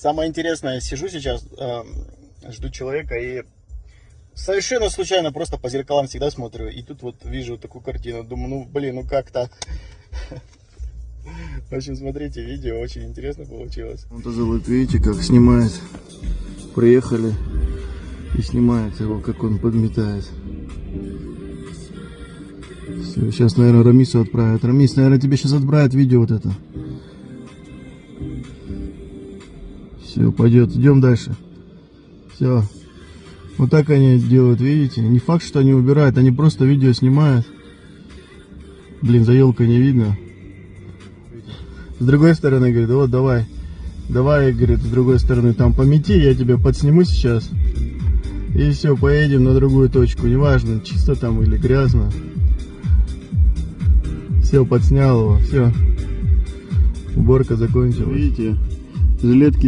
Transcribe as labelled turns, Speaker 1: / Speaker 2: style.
Speaker 1: Самое интересное, сижу сейчас, жду человека и совершенно случайно просто по зеркалам всегда смотрю. И тут вот вижу такую картину, думаю, ну блин, ну как так? В общем, смотрите видео, очень интересно получилось.
Speaker 2: Вот вот видите, как снимает. Приехали и снимает его, как он подметает. Все, сейчас, наверное, Рамису отправят. Рамис, наверное, тебе сейчас отправят видео вот это. Все, пойдет, идем дальше. Все. Вот так они делают, видите? Не факт, что они убирают, они просто видео снимают. Блин, за елкой не видно. С другой стороны, говорит, вот давай, говорит, с другой стороны, там помети, я тебя подсниму сейчас. И все, поедем на другую точку, неважно, чисто там или грязно. Все, подснял его, все. Уборка закончилась. Видите, жилетки